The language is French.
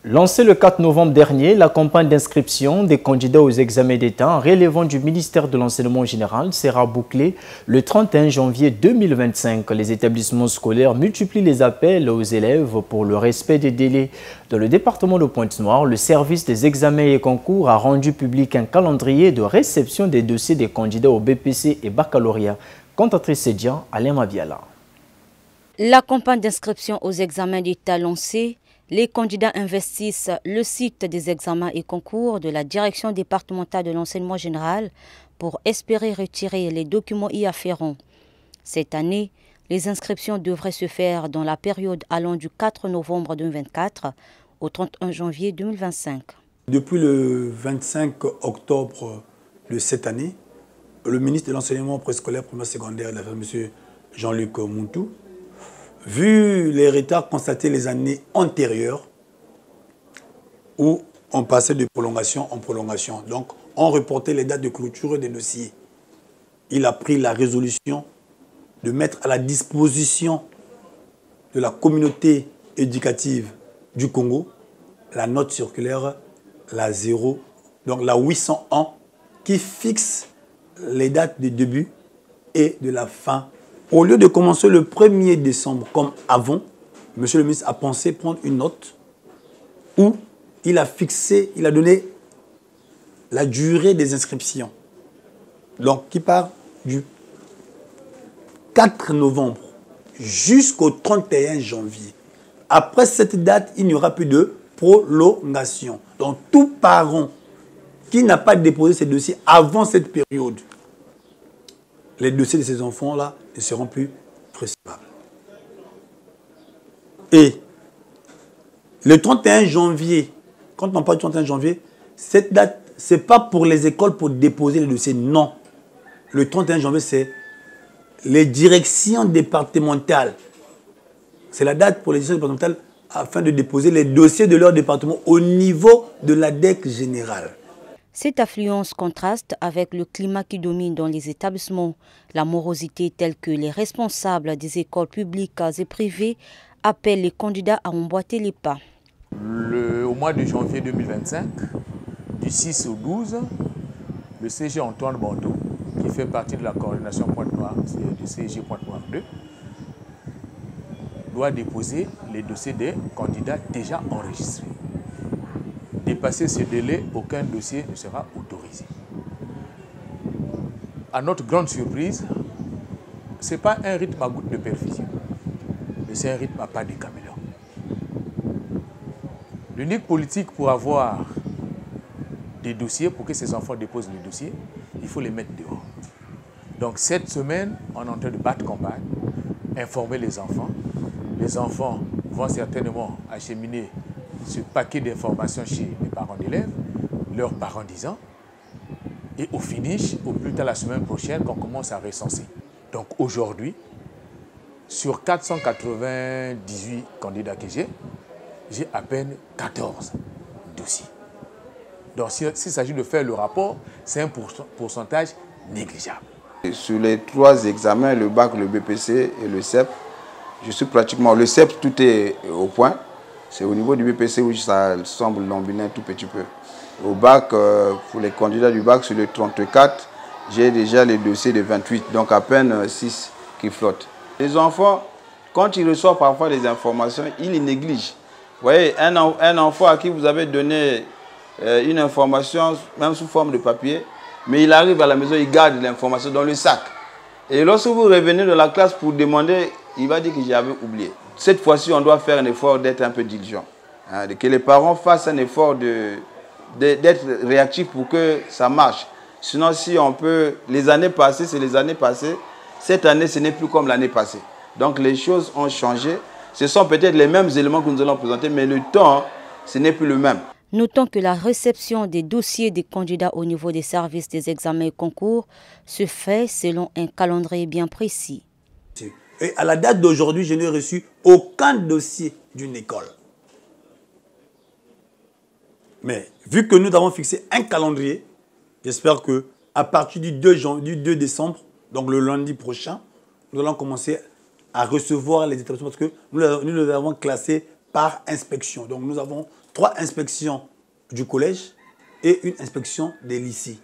Lancée le 4 novembre dernier, la campagne d'inscription des candidats aux examens d'État relevant du ministère de l'Enseignement général sera bouclée le 31 janvier 2025. Les établissements scolaires multiplient les appels aux élèves pour le respect des délais. Dans le département de Pointe-Noire, le service des examens et concours a rendu public un calendrier de réception des dossiers des candidats au BPC et baccalauréat. Cantatrice Sédian, Alain Mabiala. La campagne d'inscription aux examens d'État lancée, les candidats investissent le site des examens et concours de la Direction départementale de l'enseignement général pour espérer retirer les documents y afférents. Cette année, les inscriptions devraient se faire dans la période allant du 4 novembre 2024 au 31 janvier 2025. Depuis le 25 octobre de cette année, le ministre de l'Enseignement préscolaire primaire secondaire, M. Jean-Luc Mountou, vu les retards constatés les années antérieures, où on passait de prolongation en prolongation, donc on reportait les dates de clôture des dossiers, il a pris la résolution de mettre à la disposition de la communauté éducative du Congo la note circulaire, la 0, donc la 801, qui fixe les dates de début et de la fin. Au lieu de commencer le 1er décembre comme avant, M. le ministre a pensé prendre une note où il a fixé, il a donné la durée des inscriptions. Donc, qui part du 4 novembre jusqu'au 31 janvier. Après cette date, il n'y aura plus de prolongation. Donc, tout parent qui n'a pas déposé ses dossiers avant cette période, les dossiers de ces enfants-là ne seront plus recevables. Et le 31 janvier, quand on parle du 31 janvier, cette date, ce n'est pas pour les écoles pour déposer les dossiers, non. Le 31 janvier, c'est les directions départementales. C'est la date pour les directions départementales afin de déposer les dossiers de leur département au niveau de la DEC générale. Cette affluence contraste avec le climat qui domine dans les établissements. La morosité telle que les responsables des écoles publiques et privées appellent les candidats à emboîter les pas. Au mois de janvier 2025, du 6 au 12, le CG Antoine Bandeau, qui fait partie de la coordination Pointe-Noire, du CG Pointe-Noire 2, doit déposer les dossiers des candidats déjà enregistrés. Dépasser ce délai, aucun dossier ne sera autorisé. À notre grande surprise, ce n'est pas un rythme à goutte de perfusion, mais c'est un rythme à pas de caméléon. L'unique politique pour avoir des dossiers, pour que ces enfants déposent les dossiers, il faut les mettre dehors. Donc cette semaine, on est en train de battre campagne, informer les enfants. Les enfants vont certainement acheminer ce paquet d'informations chez les parents d'élèves, leurs parents disant, et au finish, au plus tard la semaine prochaine, qu'on commence à recenser. Donc aujourd'hui, sur 498 candidats que j'ai à peine 14 dossiers. Donc s'il s'agit de faire le rapport, c'est un pourcentage négligeable. Sur les 3 examens, le bac, le BPC et le CEP, je suis pratiquement, le CEP, tout est au point. C'est au niveau du BPC où ça semble lambiné un tout petit peu. Au bac, pour les candidats du bac, sur le 34, j'ai déjà les dossiers de 28, donc à peine 6 qui flottent. Les enfants, quand ils reçoivent parfois les informations, ils les négligent. Vous voyez, un enfant à qui vous avez donné une information, même sous forme de papier, mais il arrive à la maison, il garde l'information dans le sac. Et lorsque vous revenez de la classe pour demander, il va dire que j'avais oublié. Cette fois-ci, on doit faire un effort d'être un peu diligent. Hein, que les parents fassent un effort d'être réactifs pour que ça marche. Sinon, si on peut... Les années passées, c'est les années passées. Cette année, ce n'est plus comme l'année passée. Donc, les choses ont changé. Ce sont peut-être les mêmes éléments que nous allons présenter, mais le temps, ce n'est plus le même. Notons que la réception des dossiers des candidats au niveau des services des examens et concours se fait selon un calendrier bien précis. Et à la date d'aujourd'hui, je n'ai reçu aucun dossier d'une école. Mais vu que nous avons fixé un calendrier, j'espère qu'à partir du 2 décembre, donc le lundi prochain, nous allons commencer à recevoir les établissements parce que nous les avons classés par inspection. Donc nous avons 3 inspections du collège et une inspection des lycées.